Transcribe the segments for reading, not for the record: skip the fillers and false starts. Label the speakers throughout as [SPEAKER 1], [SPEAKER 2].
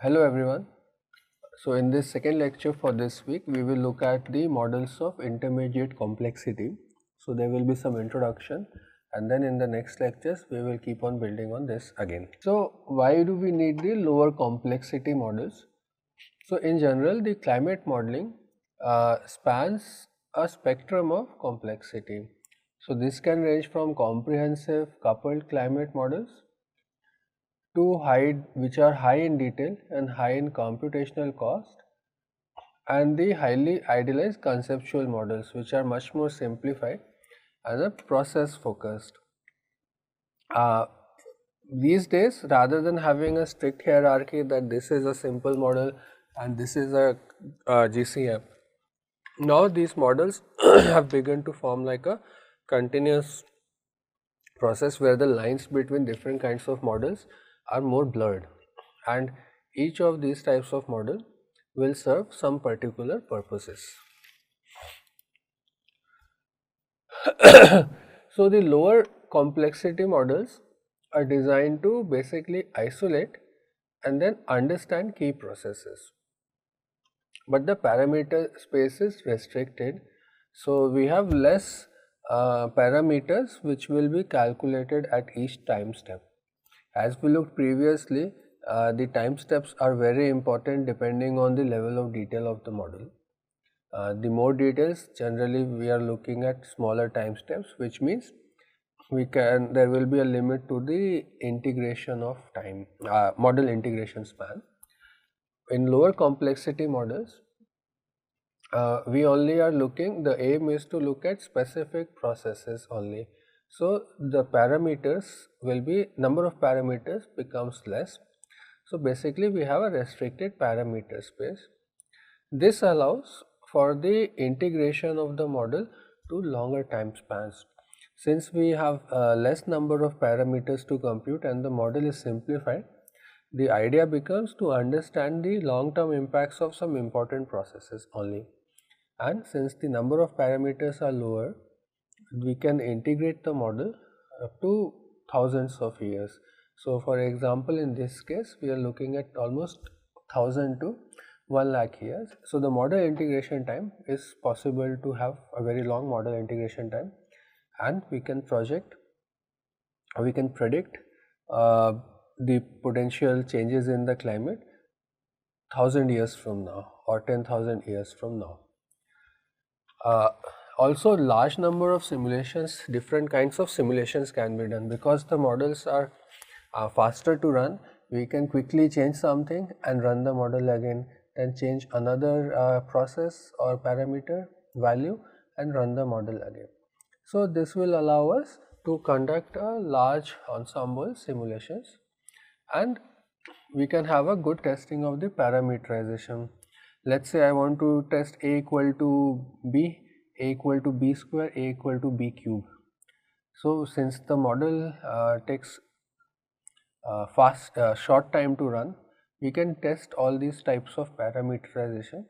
[SPEAKER 1] Hello everyone. So in this second lecture for this week, we will look at the models of intermediate complexity. So there will be some introduction, and then in the next lectures, we will keep on building on this again. So why do we need the lower complexity models? So in general, the climate modeling spans a spectrum of complexity. So this can range from comprehensive coupled climate models to which are high in detail and high in computational cost, and the highly idealized conceptual models which are much more simplified and are process focused. Uh, these days, rather than having a strict hierarchy that this is a simple model and this is a GCM, now these models have begun to form like a continuous process where the lines between different kinds of models are more blurred, and each of these types of model will serve some particular purposes. So the lower complexity models are designed to basically isolate and then understand key processes, but the parameter space is restricted, so we have less parameters which will be calculated at each time step. As we looked previously, the time steps are very important depending on the level of detail of the model. The more details, generally we are looking at smaller time steps, which means there will be a limit to the integration of time, model integration span. In lower complexity models, we only are looking, the aim is to look at specific processes only. So the parameters will be, number of parameters becomes less. So basically we have a restricted parameter space. This allows for the integration of the model to longer time spans. Since we have less number of parameters to compute and the model is simplified, the idea becomes to understand the long-term impacts of some important processes only. And since the number of parameters are lower, we can integrate the model up to thousands of years. So for example, in this case, we are looking at almost 1000 to 1 lakh years. So the model integration time is possible to have a very long model integration time, and we can predict the potential changes in the climate 1000 years from now or 10,000 years from now. Also, large number of simulations, different kinds of simulations can be done because the models are faster to run. We can quickly change something and run the model again, then change another process or parameter value and run the model again. So this will allow us to conduct a large ensemble simulations, and we can have a good testing of the parameterization. Let's say I want to test a equal to b, a equal to b square, a equal to b cube. So since the model takes short time to run, we can test all these types of parameterization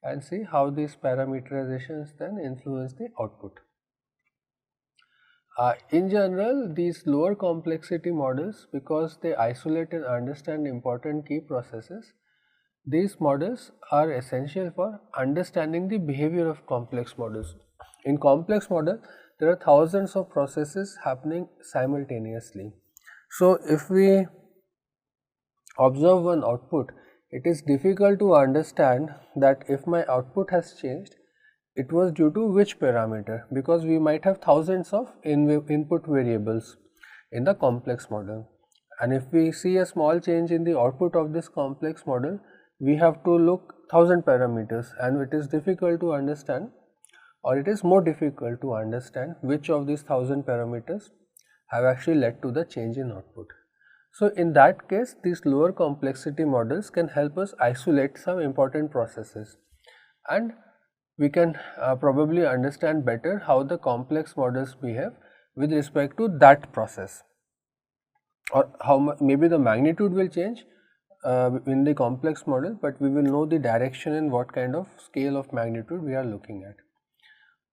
[SPEAKER 1] and see how these parameterizations then influence the output. In general, these lower complexity models, because they isolate and understand important key processes, these models are essential for understanding the behavior of complex models. In complex model, there are thousands of processes happening simultaneously. So if we observe one output, it is difficult to understand that if my output has changed, it was due to which parameter, because we might have thousands of input variables in the complex model, and if we see a small change in the output of this complex model, we have to look 1000 parameters, and it is difficult to understand, or it is more difficult to understand which of these 1000 parameters have actually led to the change in output. So in that case, these lower complexity models can help us isolate some important processes, and we can probably understand better how the complex models behave with respect to that process, or how maybe the magnitude will change in the complex model, but we will know the direction and what kind of scale of magnitude we are looking at.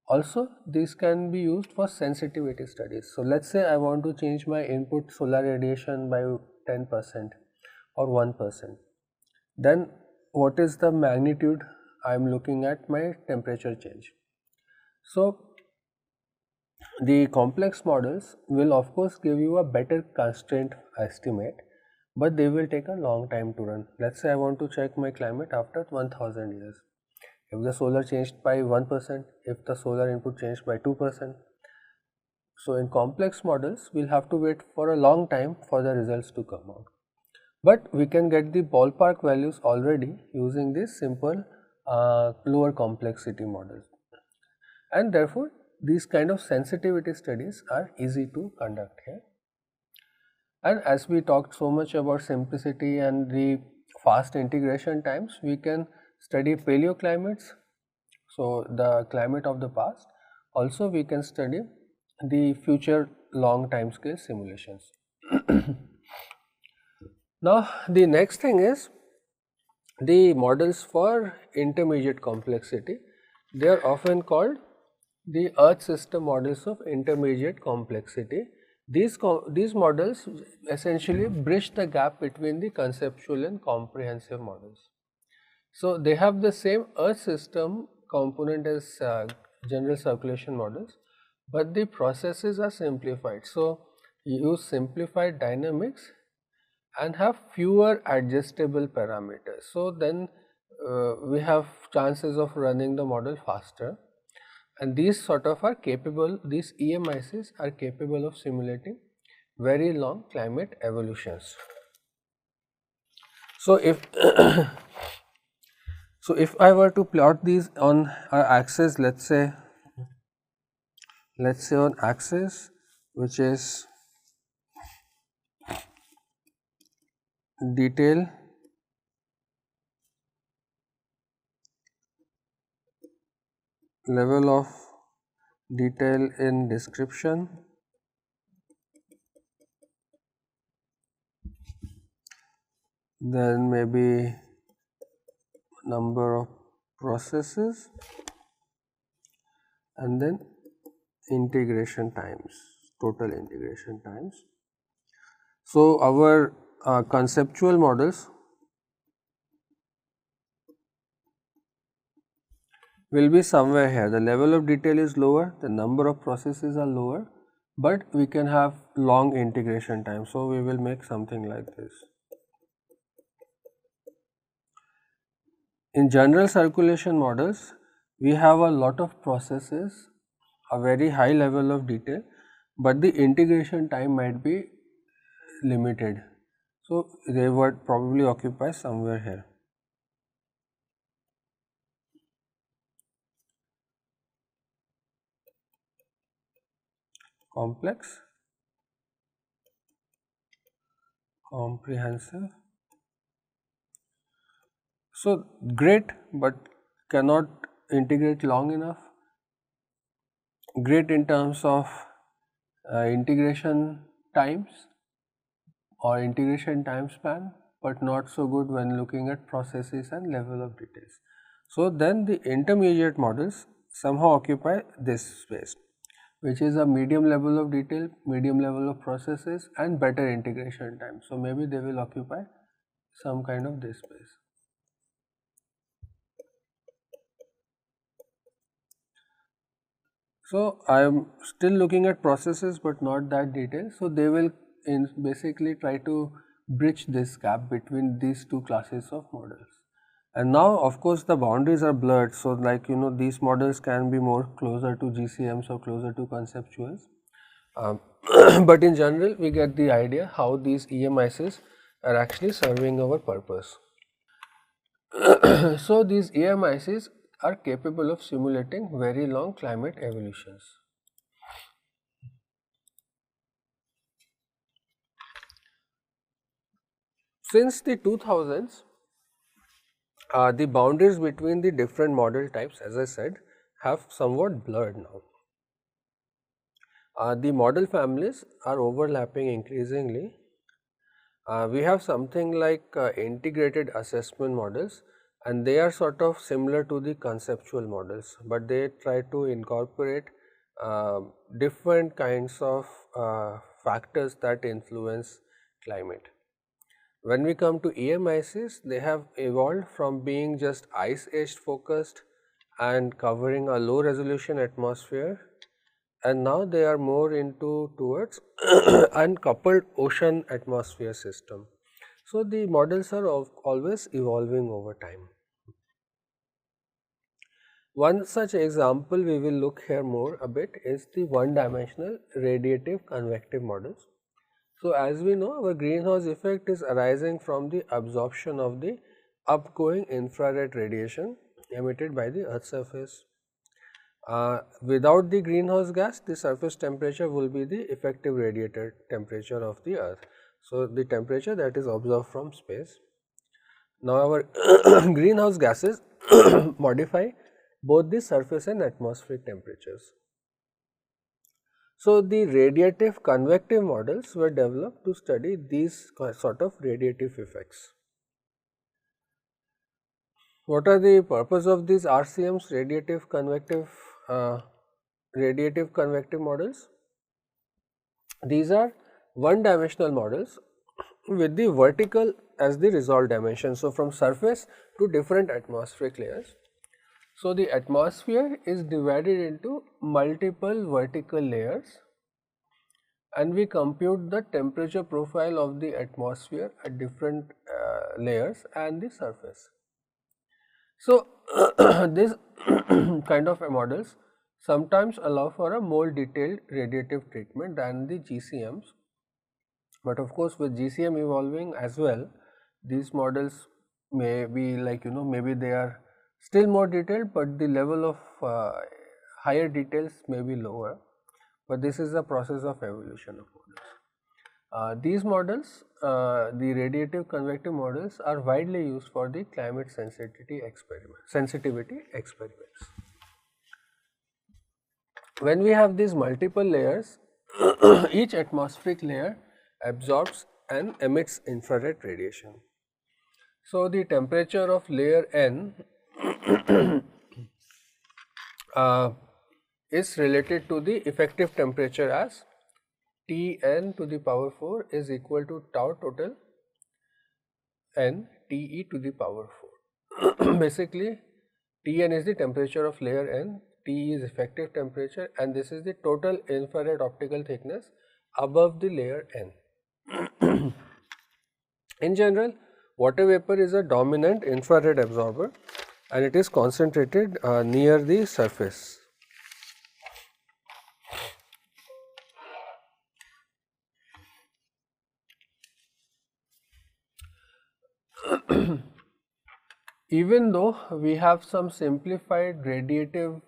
[SPEAKER 1] Also, these can be used for sensitivity studies. So let's say I want to change my input solar radiation by 10% or 1%. then what is the magnitude I am looking at my temperature change. So the complex models will of course give you a better constraint estimate, but they will take a long time to run. Let's say I want to check my climate after 1000 years. If the solar changed by 1%, if the solar input changed by 2%. So in complex models, we'll have to wait for a long time for the results to come out. But we can get the ballpark values already using this simple lower complexity models. And therefore, these kind of sensitivity studies are easy to conduct here. And as we talked so much about simplicity and the fast integration times, we can study paleoclimates, so the climate of the past. Also, we can study the future long time scale simulations. Now, the next thing is the models for intermediate complexity. They are often called the Earth system models of intermediate complexity. These models essentially bridge the gap between the conceptual and comprehensive models. So they have the same Earth system component as general circulation models, but the processes are simplified. So you use simplified dynamics and have fewer adjustable parameters. So then we have chances of running the model faster, and these sort of are capable, these EMICs are capable of simulating very long climate evolutions. So if so if I were to plot these on our axis, let's say on axis which is detail level of detail in description, then maybe number of processes, and then integration times, total integration times. So our conceptual models will be somewhere here. The level of detail is lower, the number of processes are lower, but we can have long integration time. So we will make something like this. In general circulation models, we have a lot of processes, a very high level of detail, but the integration time might be limited. So they would probably occupy somewhere here. Complex, comprehensive. So great, but cannot integrate long enough. Great in terms of integration times or integration time span, but not so good when looking at processes and level of details. So then the intermediate models somehow occupy this space, which is a medium level of detail, medium level of processes, and better integration time. So maybe they will occupy some kind of this space. So I am still looking at processes, but not that detailed. So they will basically try to bridge this gap between these two classes of models. And now, of course, the boundaries are blurred. So, like these models can be more closer to GCMs or closer to conceptuals. But in general, we get the idea how these EMICs are actually serving our purpose. So these EMICs are capable of simulating very long climate evolutions. Since the 2000s, the boundaries between the different model types, as I said, have somewhat blurred now. The model families are overlapping increasingly. We have something like integrated assessment models, and they are sort of similar to the conceptual models, but they try to incorporate different kinds of factors that influence climate. When we come to EMICs, they have evolved from being just ice age focused and covering a low resolution atmosphere, and now they are more into towards uncoupled ocean atmosphere system. So, the models are always evolving over time. One such example we will look here more a bit is the one dimensional radiative convective models. So, as we know, our greenhouse effect is arising from the absorption of the upgoing infrared radiation emitted by the earth's surface. Without the greenhouse gas, the surface temperature will be the effective radiated temperature of the earth. So, the temperature that is observed from space. Now, our greenhouse gases modify both the surface and atmospheric temperatures. So, the radiative convective models were developed to study these sort of radiative effects. What are the purpose of these RCMs, radiative convective models? These are one dimensional models with the vertical as the resolved dimension. So, from surface to different atmospheric layers. So, the atmosphere is divided into multiple vertical layers, and we compute the temperature profile of the atmosphere at different layers and the surface. So, this kind of models sometimes allow for a more detailed radiative treatment than the GCMs, but of course, with GCM evolving as well, these models may be like maybe they are still more detailed, but the level of higher details may be lower, but this is the process of evolution of models. These models, the radiative convective models, are widely used for the climate sensitivity experiments. When we have these multiple layers, each atmospheric layer absorbs and emits infrared radiation. So, the temperature of layer N is related to the effective temperature as Tn to the power 4 is equal to tau total n Te to the power 4. Basically, Tn is the temperature of layer N, Te is effective temperature, and this is the total infrared optical thickness above the layer N. In general, water vapor is a dominant infrared absorber and it is concentrated near the surface. Even though we have some simplified radiative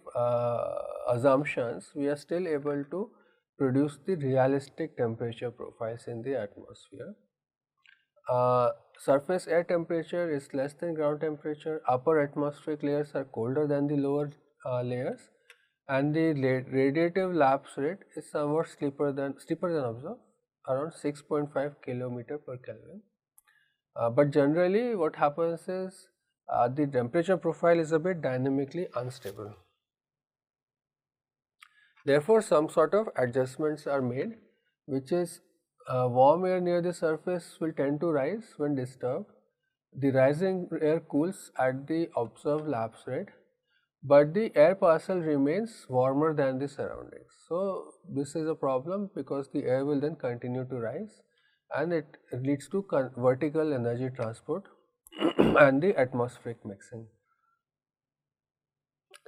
[SPEAKER 1] assumptions, we are still able to produce the realistic temperature profiles in the atmosphere. Surface air temperature is less than ground temperature, upper atmospheric layers are colder than the lower layers, and the radiative lapse rate is somewhat steeper than observed, around 6.5 kilometer per Kelvin. But generally what happens is the temperature profile is a bit dynamically unstable. Therefore, some sort of adjustments are made, which is warm air near the surface will tend to rise when disturbed. The rising air cools at the observed lapse rate, but the air parcel remains warmer than the surroundings. So, this is a problem because the air will then continue to rise and it leads to vertical energy transport and the atmospheric mixing.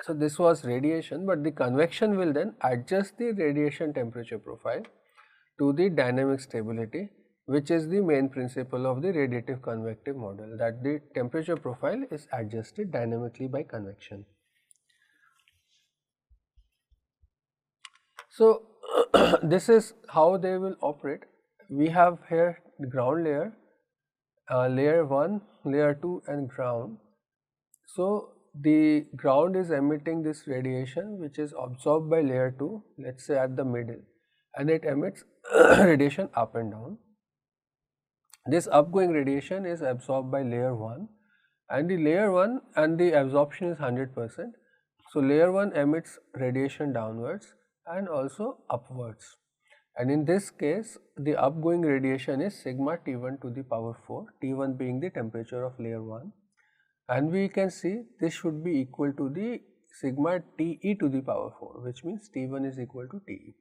[SPEAKER 1] So, this was radiation, but the convection will then adjust the radiation temperature profile to the dynamic stability, which is the main principle of the radiative convective model, that the temperature profile is adjusted dynamically by convection. So, this is how they will operate. We have here the ground layer, layer 1, layer 2 and ground. So, the ground is emitting this radiation which is absorbed by layer 2, let us say at the middle, and it emits radiation up and down. This upgoing radiation is absorbed by layer 1, and the layer 1 and the absorption is 100%. So, layer 1 emits radiation downwards and also upwards. and in this case the upgoing radiation is sigma T1 to the power 4, T1 being the temperature of layer 1, and we can see this should be equal to the sigma Te to the power 4, which means T1 is equal to Te.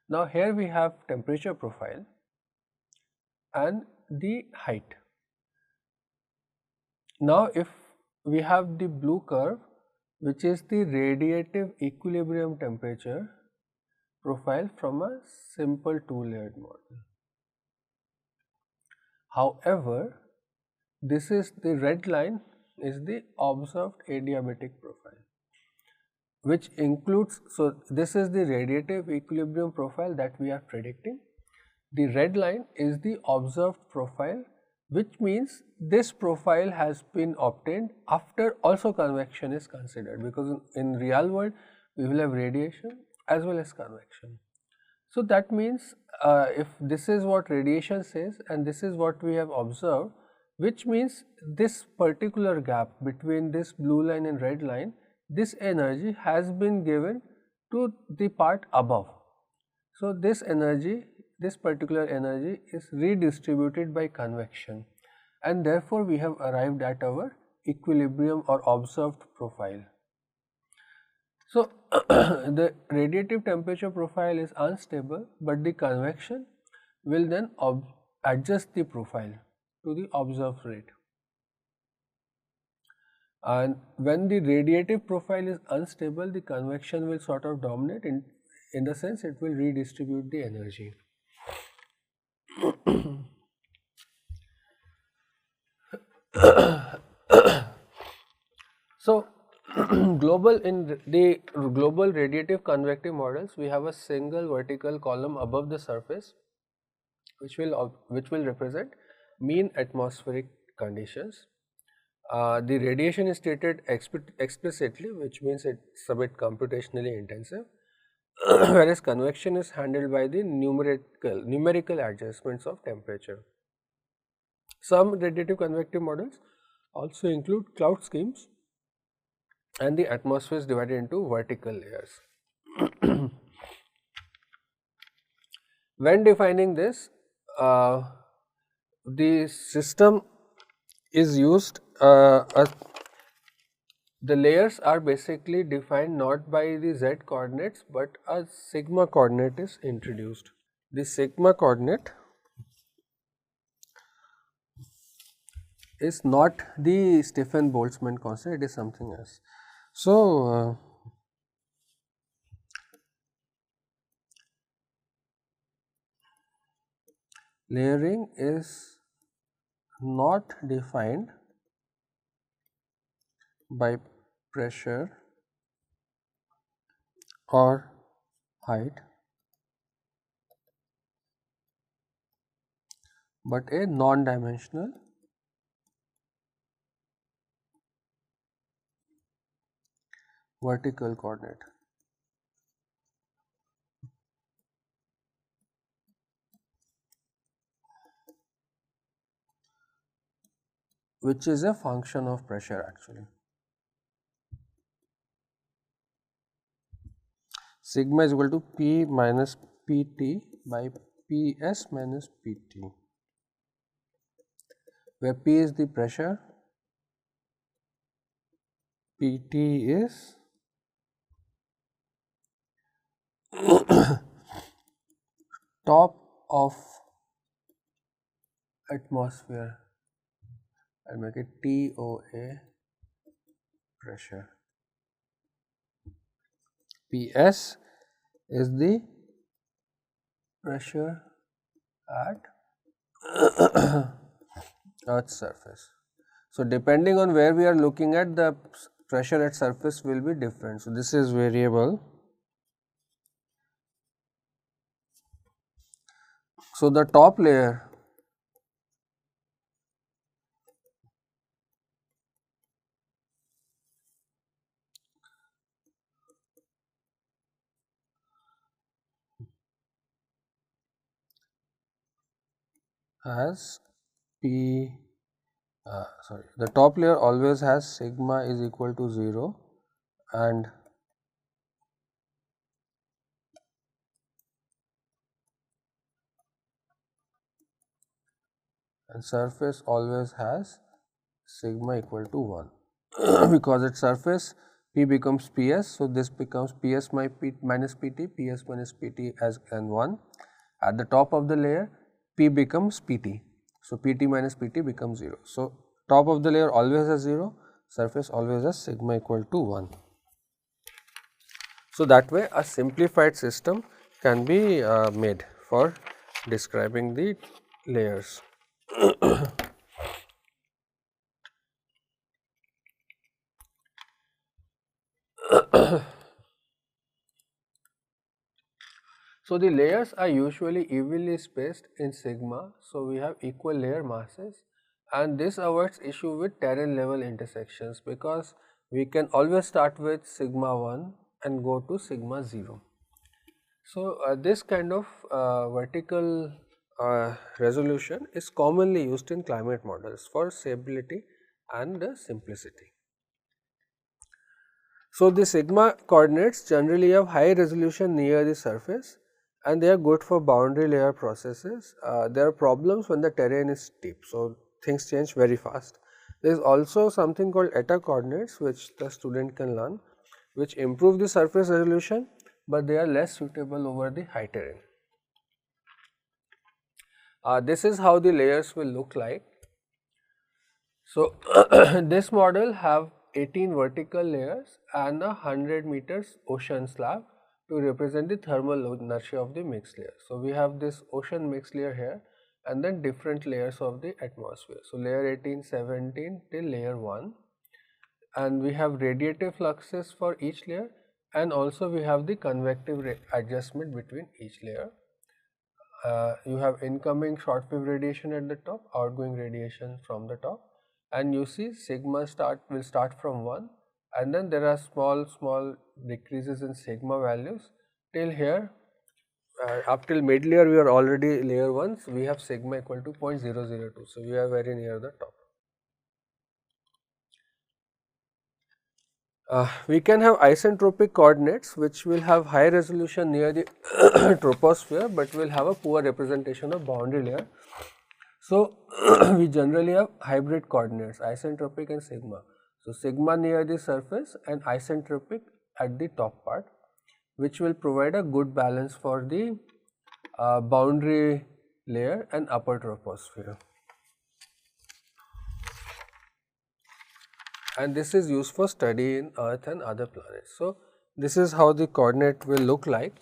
[SPEAKER 1] Now here we have temperature profile and the height. Now if we have the blue curve, which is the radiative equilibrium temperature profile from a simple two-layered model. However, this is the red line is the observed adiabatic profile, which includes, so this is the radiative equilibrium profile that we are predicting. The red line is the observed profile, which means this profile has been obtained after also convection is considered, because in real world we will have radiation as well as convection. So that means if this is what radiation says and this is what we have observed, which means this particular gap between this blue line and red line, this energy has been given to the part above. So this energy, this particular energy is redistributed by convection, and therefore we have arrived at our equilibrium or observed profile. So the radiative temperature profile is unstable, but the convection will then adjust the profile to the observed rate. And when the radiative profile is unstable, the convection will sort of dominate, in the sense it will redistribute the energy. So global, in the global radiative convective models, we have a single vertical column above the surface, which will represent mean atmospheric conditions. The radiation is stated explicitly, which means it's a bit computationally intensive, whereas convection is handled by the numerical adjustments of temperature. Some radiative convective models also include cloud schemes, and the atmosphere is divided into vertical layers. When defining this, the system is used, the layers are basically defined not by the z coordinates, but a sigma coordinate is introduced. The sigma coordinate is not the Stefan-Boltzmann constant, it is something else. So layering is not defined by pressure or height, but a non-dimensional vertical coordinate. Which is a function of pressure actually. Sigma is equal to P minus Pt by Ps minus Pt, where P is the pressure, Pt is top of atmosphere, I will make it TOA pressure. Ps is the pressure at Earth's surface. So depending on where we are looking at, the pressure at surface will be different. So this is variable. So the top layer has the top layer always has sigma is equal to 0, and and surface always has sigma equal to 1 because its surface P becomes Ps. So, this becomes Ps minus Pt, Ps minus Pt as and 1. At the top of the layer P becomes Pt. So, Pt minus Pt becomes 0. So, top of the layer always has 0, surface always has sigma equal to 1. So, that way a simplified system can be made for describing the layers. So, the layers are usually evenly spaced in sigma. So, we have equal layer masses, and this avoids issue with terrain level intersections because we can always start with sigma 1 and go to sigma 0. So, this kind of vertical resolution is commonly used in climate models for stability and simplicity. So, the sigma coordinates generally have high resolution near the surface and they are good for boundary layer processes. There are problems when the terrain is steep. So, things change very fast. There is also something called eta coordinates which the student can learn, which improve the surface resolution, but they are less suitable over the high terrain. This is how the layers will look like. So, this model have 18 vertical layers and a 100 meters ocean slab to represent the thermal inertia of the mixed layer. So, we have this ocean mixed layer here and then different layers of the atmosphere. So, layer 18, 17 till layer 1, and we have radiative fluxes for each layer, and also we have the convective adjustment between each layer. You have incoming short wave radiation at the top, outgoing radiation from the top, and you see sigma will start from 1, and then there are small decreases in sigma values till here. Up till mid layer we are already layer 1, so we have sigma equal to 0.002. So, we are very near the top. We can have isentropic coordinates which will have high resolution near the troposphere, but will have a poor representation of boundary layer. So, we generally have hybrid coordinates, isentropic and sigma. So, sigma near the surface and isentropic at the top part, which will provide a good balance for the boundary layer and upper troposphere. And this is used for study in Earth and other planets. So, this is how the coordinate will look like.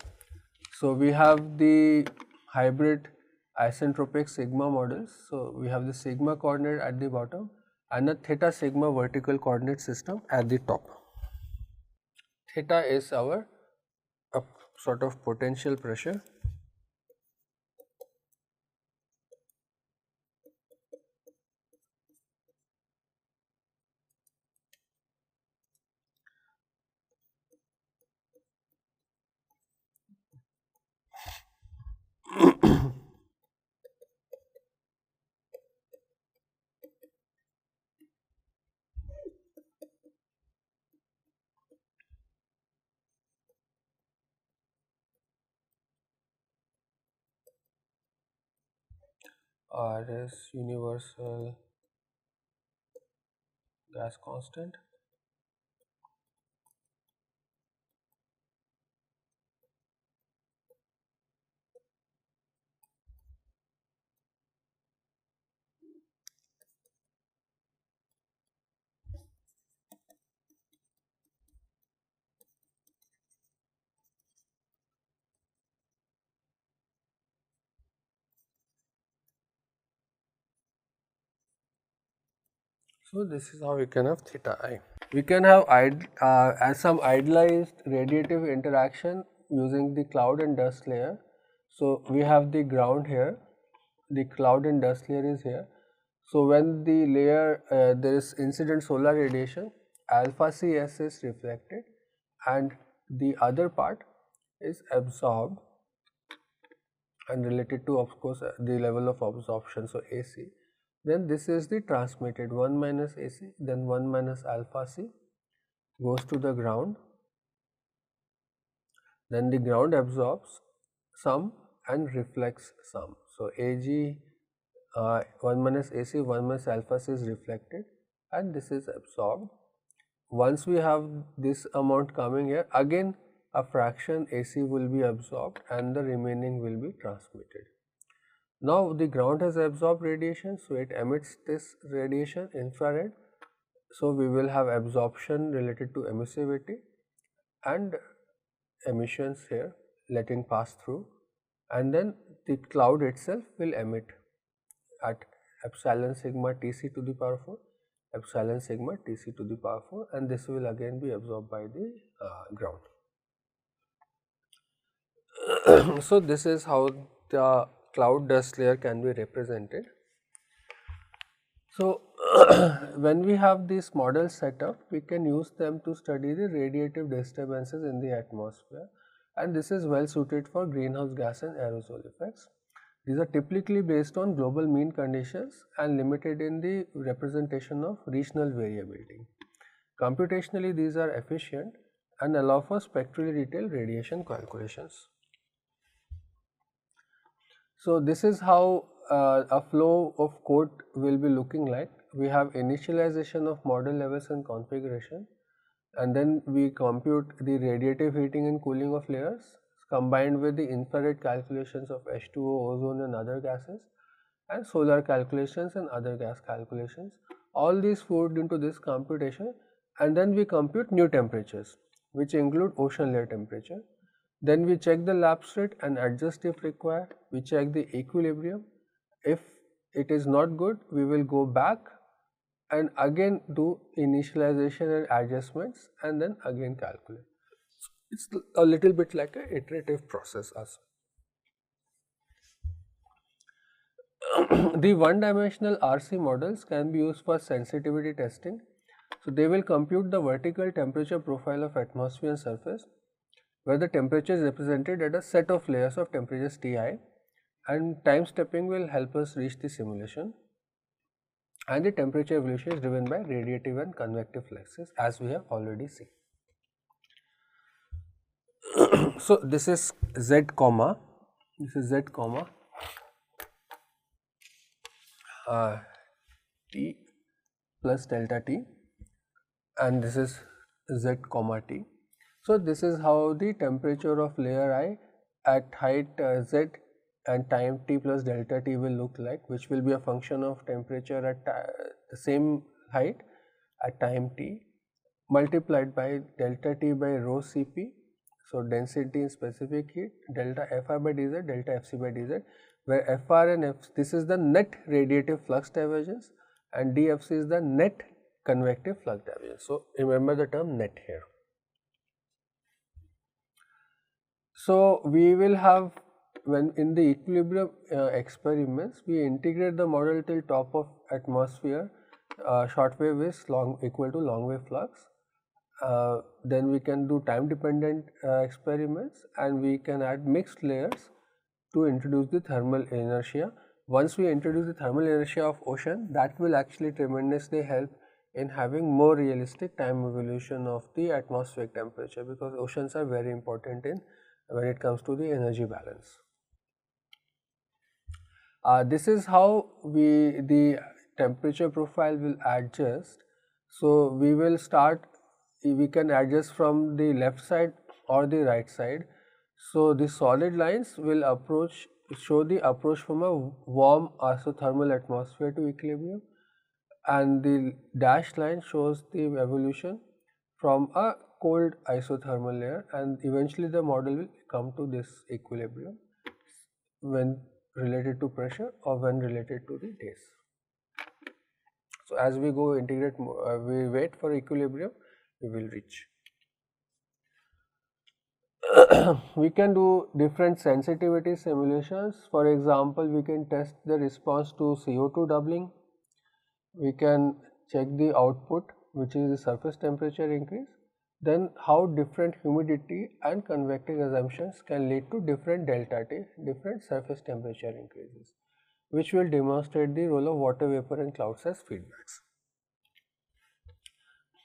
[SPEAKER 1] So, we have the hybrid isentropic sigma models. So, we have the sigma coordinate at the bottom and a theta sigma vertical coordinate system at the top. Theta is our sort of potential pressure. R is universal gas constant. So, this is how we can have theta I. We can have some idealized radiative interaction using the cloud and dust layer. So, we have the ground here, the cloud and dust layer is here. So, when the layer there is incident solar radiation, alpha Cs is reflected and the other part is absorbed and related to, of course, the level of absorption. So, AC. Then this is the transmitted 1 minus AC, then 1 minus alpha C goes to the ground, then the ground absorbs some and reflects some. So, Ag 1 minus AC, 1 minus alpha C is reflected and this is absorbed. Once we have this amount coming here, again a fraction AC will be absorbed and the remaining will be transmitted. Now the ground has absorbed radiation, so it emits this radiation infrared. So we will have absorption related to emissivity and emissions here, letting pass through, and then the cloud itself will emit at epsilon sigma Tc to the power 4, epsilon sigma Tc to the power 4, and this will again be absorbed by the ground. So this is how the cloud dust layer can be represented. So when we have these models set up, we can use them to study the radiative disturbances in the atmosphere, and this is well suited for greenhouse gas and aerosol effects. These are typically based on global mean conditions and limited in the representation of regional variability. Computationally, these are efficient and allow for spectrally detailed radiation calculations. So this is how a flow of code will be looking like. We have initialization of model levels and configuration, and then we compute the radiative heating and cooling of layers combined with the infrared calculations of H2O, ozone and other gases, and solar calculations and other gas calculations. All these feed into this computation, and then we compute new temperatures which include ocean layer temperature. Then we check the lapse rate and adjust if required. We check the equilibrium. If it is not good, we will go back and again do initialization and adjustments and then again calculate. So it's a little bit like an iterative process also. The one-dimensional RC models can be used for sensitivity testing. So they will compute the vertical temperature profile of atmosphere and surface, where the temperature is represented at a set of layers of temperatures Ti, and time stepping will help us reach the simulation, and the temperature evolution is driven by radiative and convective fluxes, as we have already seen. So this is Z comma, T plus delta T, and this is Z comma T. So this is how the temperature of layer I at height Z and time T plus delta T will look like, which will be a function of temperature at the same height at time T multiplied by delta T by rho Cp. So density in specific heat, delta Fr by dz, delta Fc by dz, where Fr and F, this is the net radiative flux divergence and dFc is the net convective flux divergence. So remember the term net here. So we will have, when in the equilibrium experiments, we integrate the model till top of atmosphere, short wave is equal to long wave flux. Then we can do time dependent experiments, and we can add mixed layers to introduce the thermal inertia. Once we introduce the thermal inertia of ocean, that will actually tremendously help in having more realistic time evolution of the atmospheric temperature, because oceans are very important in when it comes to the energy balance. This is how the temperature profile will adjust. So we will start, we can adjust from the left side or the right side. So the solid lines will show the approach from a warm isothermal atmosphere to equilibrium, and the dashed line shows the evolution from a cold isothermal layer, and eventually the model will come to this equilibrium when related to pressure or when related to the days. So as we go integrate more, we wait for equilibrium, we will reach. We can do different sensitivity simulations. For example, we can test the response to CO2 doubling. We can check the output, which is the surface temperature increase. Then how different humidity and convective assumptions can lead to different delta T, different surface temperature increases, which will demonstrate the role of water vapor and clouds as feedbacks.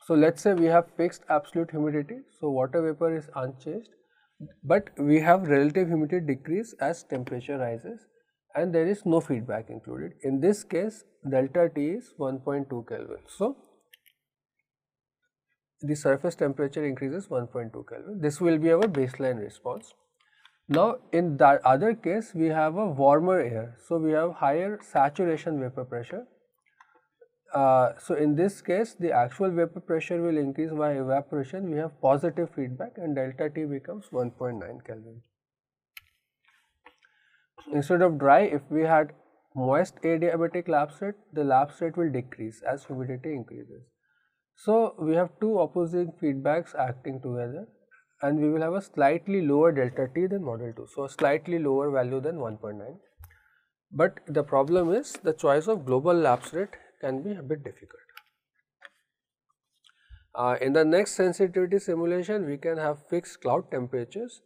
[SPEAKER 1] So let's say we have fixed absolute humidity, so water vapor is unchanged, but we have relative humidity decrease as temperature rises, and there is no feedback included. In this case, delta T is 1.2 Kelvin. So, the surface temperature increases 1.2 Kelvin. This will be our baseline response. Now, in that other case, we have a warmer air. So, we have higher saturation vapor pressure. So, in this case, the actual vapor pressure will increase by evaporation. We have positive feedback and delta T becomes 1.9 Kelvin. Instead of dry, if we had moist adiabatic lapse rate, the lapse rate will decrease as humidity increases. So, we have two opposing feedbacks acting together, and we will have a slightly lower delta T than model 2. So, a slightly lower value than 1.9. But the problem is the choice of global lapse rate can be a bit difficult. In the next sensitivity simulation, we can have fixed cloud temperatures,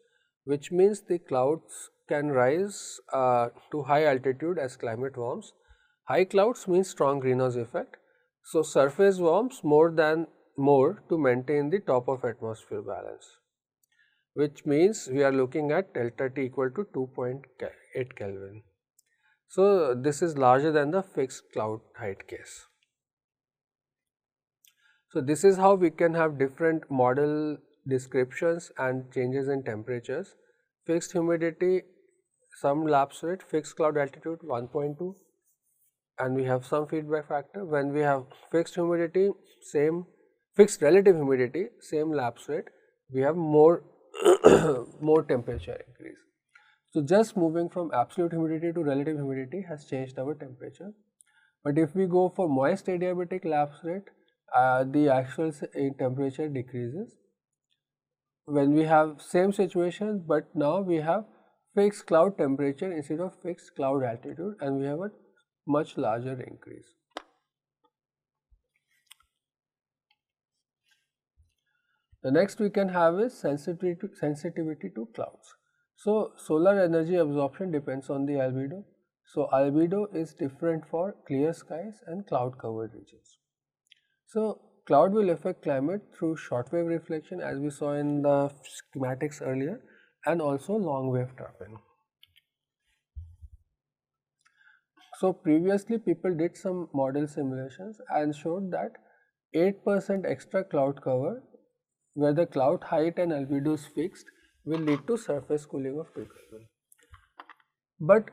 [SPEAKER 1] which means the clouds can rise to high altitude as climate warms. High clouds means strong greenhouse effect. So, surface warms more to maintain the top of atmosphere balance, which means we are looking at delta T equal to 2.8 Kelvin. So, this is larger than the fixed cloud height case. So, this is how we can have different model descriptions and changes in temperatures. Fixed humidity, some lapse rate, fixed cloud altitude 1.2, and we have some feedback factor. When we have fixed humidity, fixed relative humidity, same lapse rate, we have more more temperature increase. So, just moving from absolute humidity to relative humidity has changed our temperature. But if we go for moist adiabatic lapse rate, the actual temperature decreases. When we have same situation, but now we have fixed cloud temperature instead of fixed cloud altitude, and we have a much larger increase. The next we can have is sensitivity to clouds. So, solar energy absorption depends on the albedo. So, albedo is different for clear skies and cloud covered regions. So, cloud will affect climate through short wave reflection, as we saw in the schematics earlier, and also long wave trapping. So, previously people did some model simulations and showed that 8% extra cloud cover, where the cloud height and albedo is fixed, will lead to surface cooling of 2 Kelvin. But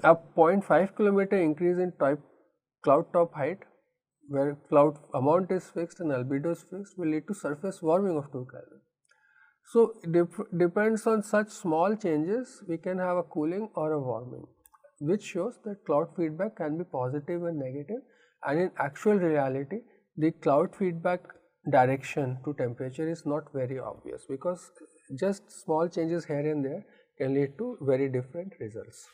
[SPEAKER 1] a 0.5 kilometer increase in cloud top height, where cloud amount is fixed and albedo is fixed, will lead to surface warming of 2 Kelvin. So, it depends on such small changes, we can have a cooling or a warming, which shows that cloud feedback can be positive and negative, and in actual reality, the cloud feedback direction to temperature is not very obvious, because just small changes here and there can lead to very different results.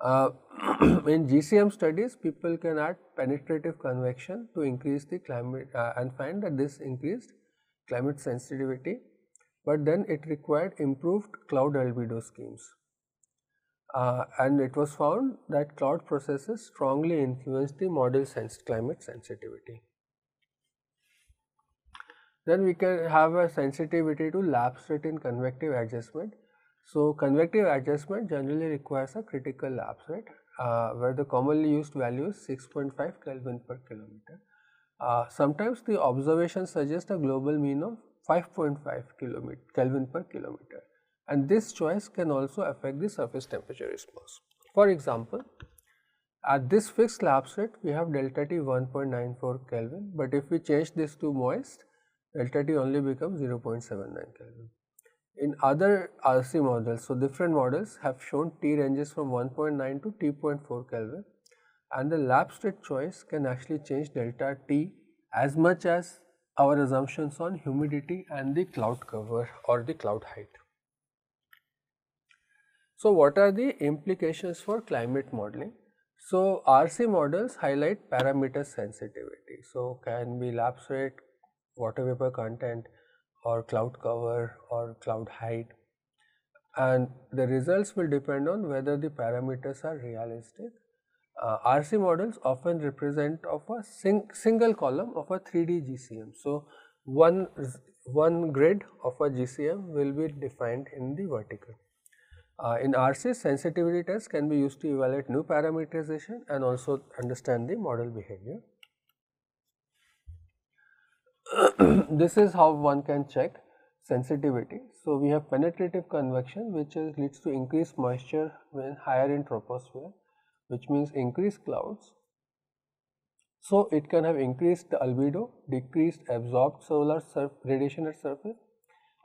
[SPEAKER 1] In GCM studies, people can add penetrative convection to increase the climate and find that this increased climate sensitivity, but then it required improved cloud albedo schemes. And it was found that cloud processes strongly influence the model climate sensitivity. Then we can have a sensitivity to lapse rate in convective adjustment. So, convective adjustment generally requires a critical lapse rate, where the commonly used value is 6.5 Kelvin per kilometer. Sometimes the observations suggest a global mean of 5.5 Kelvin per kilometer, and this choice can also affect the surface temperature response. For example, at this fixed lapse rate, we have delta T 1.94 Kelvin, but if we change this to moist, delta T only becomes 0.79 Kelvin. In other RC models, so different models have shown T ranges from 1.9 to T.4 Kelvin, and the lapse rate choice can actually change delta T as much as our assumptions on humidity and the cloud cover or the cloud height. So, what are the implications for climate modeling? So, RC models highlight parameter sensitivity. So, can be lapse rate, water vapor content, or cloud cover or cloud height, and the results will depend on whether the parameters are realistic. RC models often represent of a single column of a 3D GCM. So, one grid of a GCM will be defined in the vertical. In RC, sensitivity tests can be used to evaluate new parameterization and also understand the model behavior. This is how one can check sensitivity. So, we have penetrative convection, which leads to increased moisture when higher in troposphere, which means increased clouds. So, it can have increased albedo, decreased absorbed solar radiation at surface,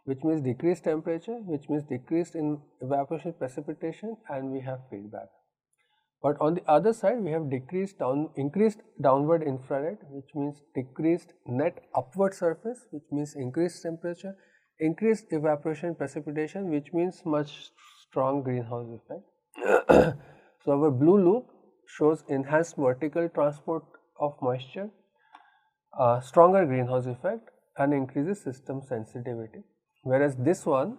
[SPEAKER 1] which means decreased temperature, which means decreased in evaporation precipitation, and we have feedback. But on the other side, we have increased downward infrared, which means decreased net upward surface, which means increased temperature, increased evaporation precipitation, which means much strong greenhouse effect. So, our blue loop shows enhanced vertical transport of moisture, stronger greenhouse effect, and increases system sensitivity, whereas this one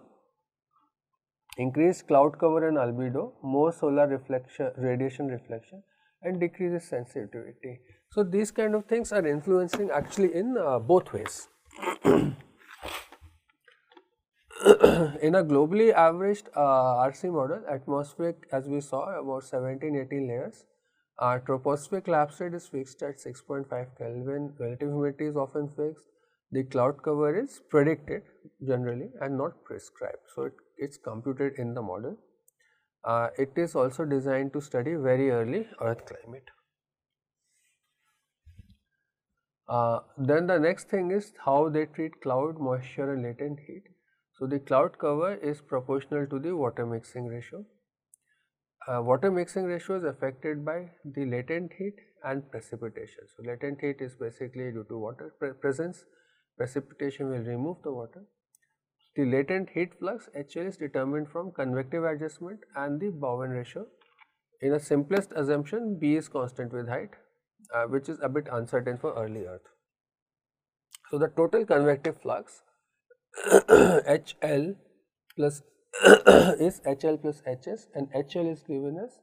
[SPEAKER 1] increased cloud cover and albedo, more solar radiation reflection, and decreases sensitivity. So, these kind of things are influencing actually in both ways. In a globally averaged RC model, atmospheric, as we saw, about 1780 layers. Tropospheric lapse rate is fixed at 6.5 Kelvin, relative humidity is often fixed, the cloud cover is predicted generally and not prescribed. So, it is computed in the model. It is also designed to study very early earth climate. Then the next thing is how they treat cloud, moisture and latent heat. So, the cloud cover is proportional to the water mixing ratio. Water mixing ratio is affected by the latent heat and precipitation. So, latent heat is basically due to water presence, precipitation will remove the water. The latent heat flux HL is determined from convective adjustment and the Bowen ratio. In a simplest assumption, B is constant with height, which is a bit uncertain for early earth. So, the total convective flux HL plus is HL plus HS, and HL is given as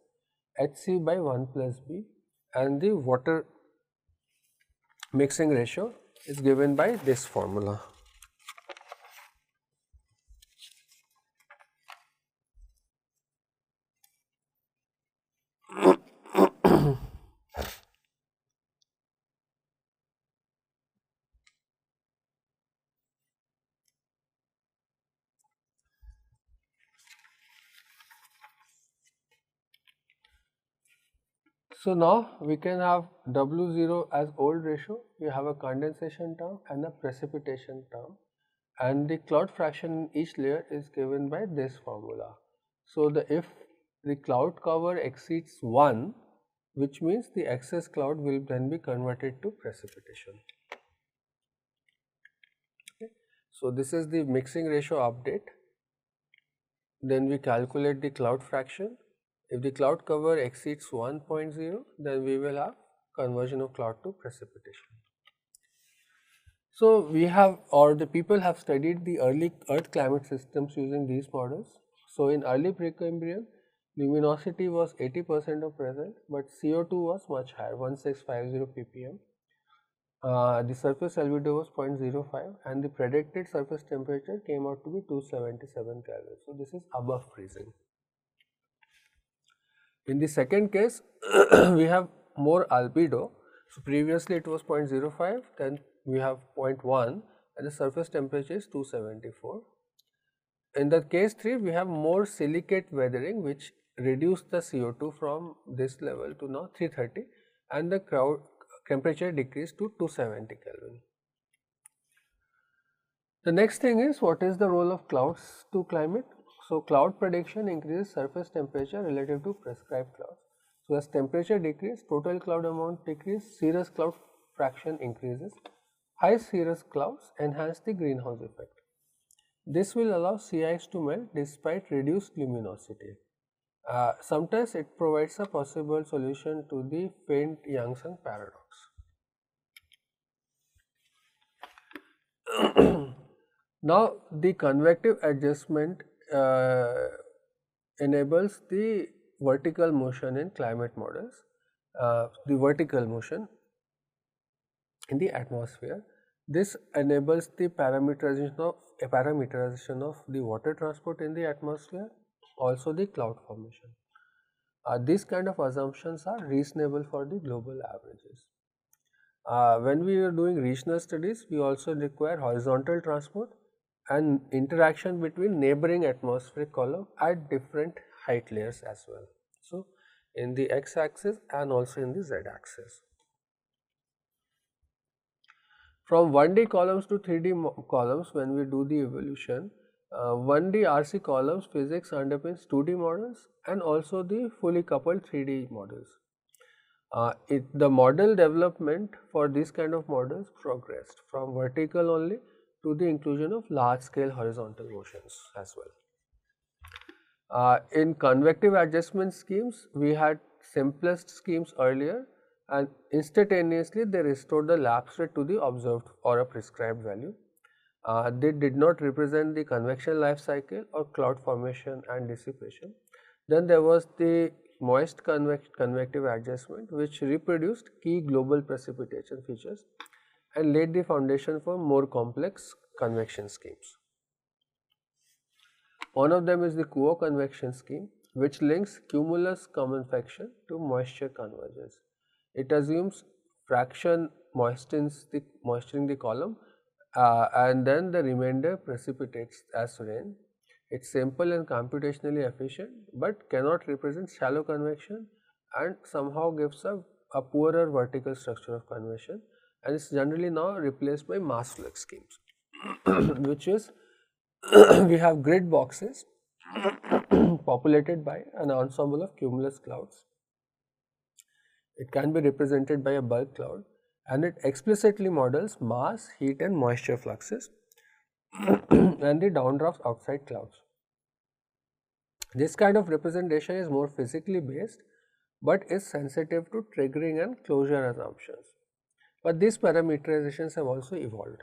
[SPEAKER 1] HC by 1 plus B, and the water mixing ratio is given by this formula. So, now we can have W0 as old ratio, we have a condensation term and a precipitation term, and the cloud fraction in each layer is given by this formula. So, if the cloud cover exceeds 1, which means the excess cloud will then be converted to precipitation. Okay. So, this is the mixing ratio update. Then we calculate the cloud fraction. If the cloud cover exceeds 1.0, then we will have conversion of cloud to precipitation. So, we have, or the people have studied the early earth climate systems using these models. So, in early Precambrian, luminosity was 80% of present, but CO2 was much higher, 1650 ppm. The surface albedo was 0.05 and the predicted surface temperature came out to be 277 Kelvin. So, this is above freezing. In the second case, we have more albedo. So, previously it was 0.05, then we have 0.1 and the surface temperature is 274. In the case 3, we have more silicate weathering, which reduced the CO2 from this level to now 330 and the temperature decreased to 270 Kelvin. The next thing is, what is the role of clouds to climate? So, cloud prediction increases surface temperature relative to prescribed clouds. So, as temperature decreases, total cloud amount decreases, cirrus cloud fraction increases. High cirrus clouds enhance the greenhouse effect. This will allow sea ice to melt despite reduced luminosity. Sometimes it provides a possible solution to the faint Yang-Sung paradox. Now, the convective adjustment enables the vertical motion in climate models, the vertical motion in the atmosphere. This enables the parameterization of the water transport in the atmosphere. also the cloud formation. These kind of assumptions are reasonable for the global averages. When we are doing regional studies, we also require horizontal transport and interaction between neighboring atmospheric column at different height layers as well. So, in the x axis and also in the z axis. From 1D columns to 3D columns, when we do the evolution, 1D RC columns physics underpins 2D models and also the fully coupled 3D models. The model development for these kind of models progressed from vertical only to the inclusion of large scale horizontal motions as well. In convective adjustment schemes, we had simplest schemes earlier, and instantaneously they restored the lapse rate to the observed or a prescribed value. They did not represent the convection life cycle or cloud formation and dissipation. Then there was the moist convective adjustment, which reproduced key global precipitation features and laid the foundation for more complex convection schemes. One of them is the Kuo convection scheme, which links cumulus convection to moisture convergence. It assumes fraction moistening the column and then the remainder precipitates as rain. It's simple and computationally efficient, but cannot represent shallow convection and somehow gives a poorer vertical structure of convection, and is generally now replaced by mass flux schemes, which is we have grid boxes populated by an ensemble of cumulus clouds. It can be represented by a bulk cloud, and it explicitly models mass, heat and moisture fluxes and the downdrafts outside clouds. This kind of representation is more physically based, but is sensitive to triggering and closure assumptions. But these parameterizations have also evolved.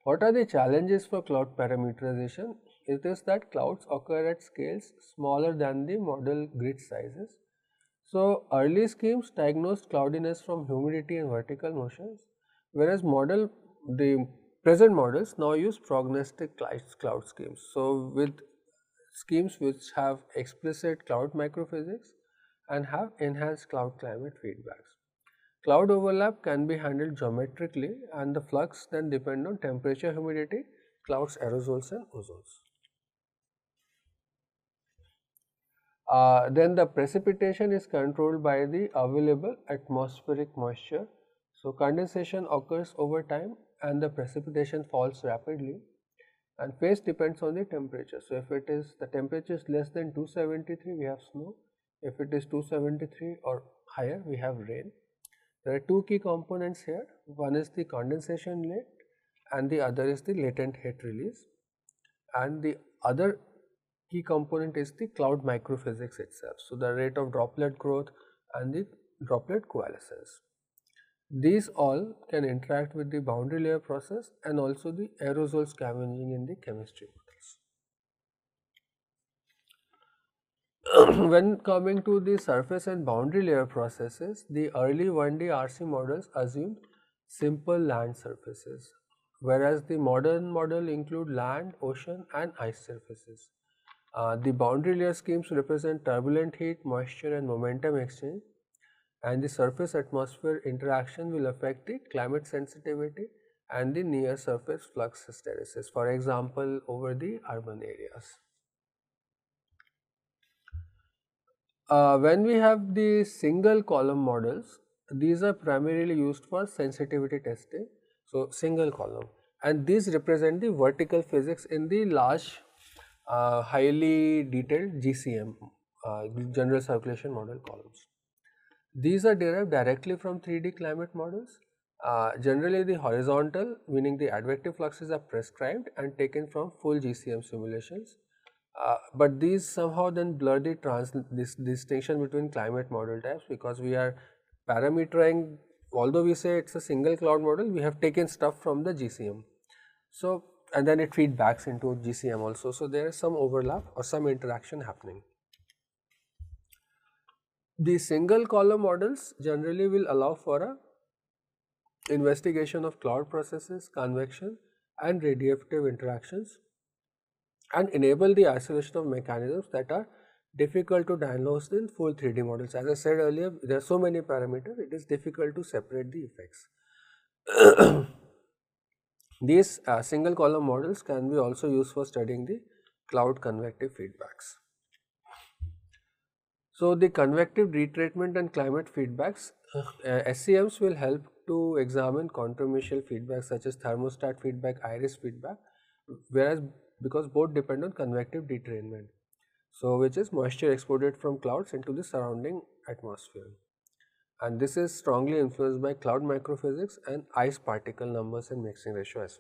[SPEAKER 1] What are the challenges for cloud parameterization? It is that clouds occur at scales smaller than the model grid sizes. So, early schemes diagnosed cloudiness from humidity and vertical motions, whereas the present models now use prognostic cloud schemes. So, with schemes which have explicit cloud microphysics and have enhanced cloud climate feedbacks. Cloud overlap can be handled geometrically, and the flux then depend on temperature, humidity, clouds, aerosols and ozones. Then the precipitation is controlled by the available atmospheric moisture. So, condensation occurs over time and the precipitation falls rapidly, and phase depends on the temperature. So, if it is the temperature is less than 273, we have snow. If it is 273 or higher, we have rain. There are two key components here. One is the condensation rate and the other is the latent heat release, and the other key component is the cloud microphysics itself. So, the rate of droplet growth and the droplet coalescence. These all can interact with the boundary layer process and also the aerosol scavenging in the chemistry models. When coming to the surface and boundary layer processes, the early 1D RC models assumed simple land surfaces, whereas the modern model include land, ocean and ice surfaces. The boundary layer schemes represent turbulent heat, moisture and momentum exchange, and the surface atmosphere interaction will affect the climate sensitivity and the near surface flux hysteresis, for example, over the urban areas. When we have the single column models, these are primarily used for sensitivity testing. So, single column, and these represent the vertical physics in the large highly detailed GCM, general circulation model columns. These are derived directly from 3D climate models. Generally the horizontal, meaning the advective fluxes, are prescribed and taken from full GCM simulations, but these somehow then blur this distinction between climate model types, because we are parametering, although we say it is a single cloud model, we have taken stuff from the GCM. So, and then it feedbacks into GCM also. So, there is some overlap or some interaction happening. The single column models generally will allow for a investigation of cloud processes, convection and radiative interactions and enable the isolation of mechanisms that are difficult to diagnose in full 3D models. As I said earlier, there are so many parameters, it is difficult to separate the effects. These single column models can be also used for studying the cloud convective feedbacks. So, the convective retreatment and climate feedbacks, SCMs will help to examine controversial feedback such as thermostat feedback, iris feedback, whereas because both depend on convective detrainment. So, which is moisture exported from clouds into the surrounding atmosphere, and this is strongly influenced by cloud microphysics and ice particle numbers and mixing ratio as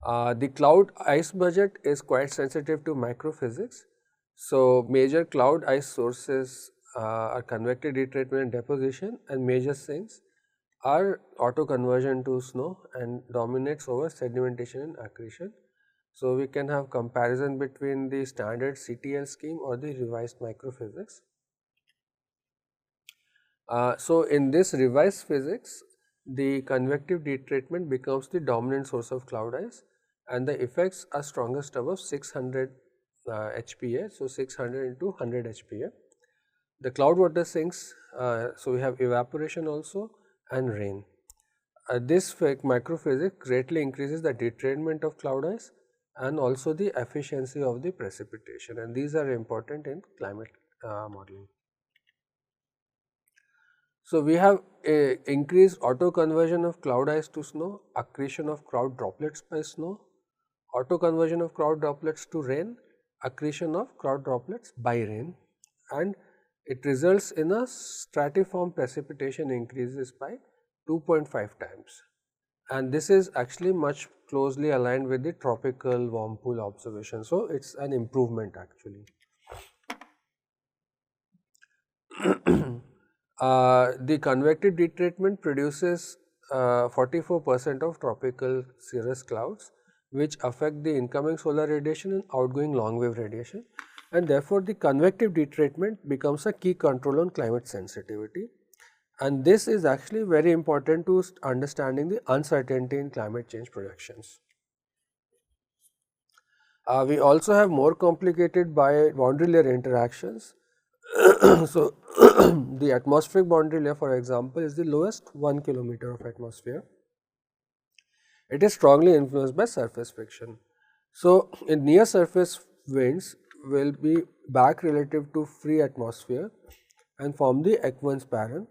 [SPEAKER 1] well. The cloud ice budget is quite sensitive to microphysics. So, major cloud ice sources are convective retreatment and deposition, and major sinks are auto conversion to snow and dominates over sedimentation and accretion. So, we can have comparison between the standard CTL scheme or the revised microphysics. So, in this revised physics, the convective retreatment becomes the dominant source of cloud ice, and the effects are strongest above 600 HPA. So, 600 into 100 HPA. The cloud water sinks, so we have evaporation also and rain. This microphysics greatly increases the detrainment of cloud ice and also the efficiency of the precipitation, and these are important in climate modeling. So, we have increased auto conversion of cloud ice to snow, accretion of cloud droplets by snow, auto conversion of cloud droplets to rain, accretion of cloud droplets by rain, and it results in a stratiform precipitation increases by 2.5 times, and this is actually much closely aligned with the tropical warm pool observation. So, it is an improvement actually. The convective retreatment produces 44% of tropical cirrus clouds, which affect the incoming solar radiation and outgoing long wave radiation, and therefore, the convective retreatment becomes a key control on climate sensitivity, and this is actually very important to understanding the uncertainty in climate change projections. We also have more complicated boundary layer interactions. So, the atmospheric boundary layer, for example, is the lowest 1 kilometer of atmosphere. It is strongly influenced by surface friction. So, in near surface winds will be back relative to free atmosphere and form the Ekman's pattern,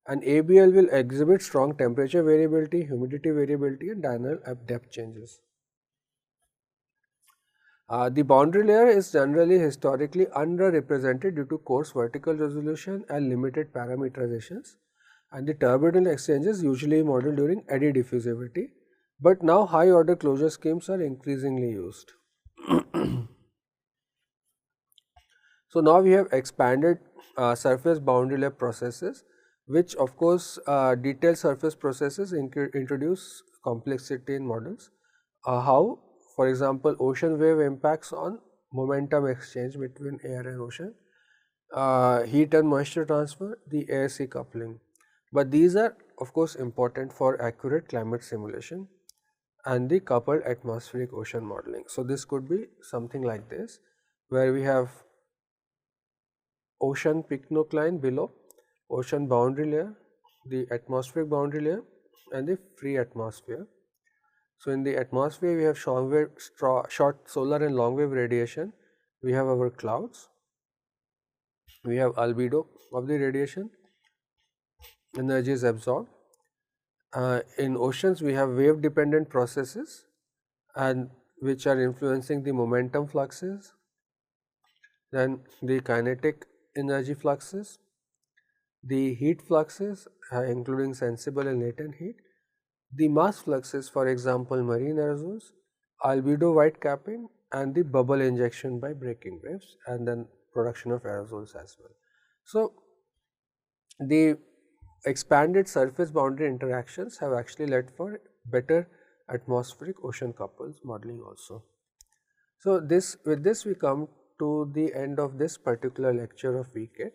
[SPEAKER 1] and ABL will exhibit strong temperature variability, humidity variability and diurnal depth changes. The boundary layer is generally historically underrepresented due to coarse vertical resolution and limited parameterizations, and the turbidal exchanges usually modeled during eddy diffusivity, but now high order closure schemes are increasingly used. So, now we have expanded surface boundary layer processes, which of course detailed surface processes introduce complexity in models. How? For example, ocean wave impacts on momentum exchange between air and ocean, heat and moisture transfer, the air-sea coupling. But these are of course important for accurate climate simulation and the coupled atmospheric ocean modeling. So, this could be something like this, where we have ocean pycnocline below, ocean boundary layer, the atmospheric boundary layer and the free atmosphere. So, in the atmosphere we have short solar and long wave radiation, we have our clouds, we have albedo of the radiation, energy is absorbed. In oceans we have wave dependent processes and which are influencing the momentum fluxes, then the kinetic energy fluxes, the heat fluxes including sensible and latent heat, the mass fluxes, for example marine aerosols, albedo white capping and the bubble injection by breaking waves and then production of aerosols as well. So, the expanded surface boundary interactions have actually led for better atmospheric ocean couples modeling also. So, with this we come to the end of this particular lecture of week 8.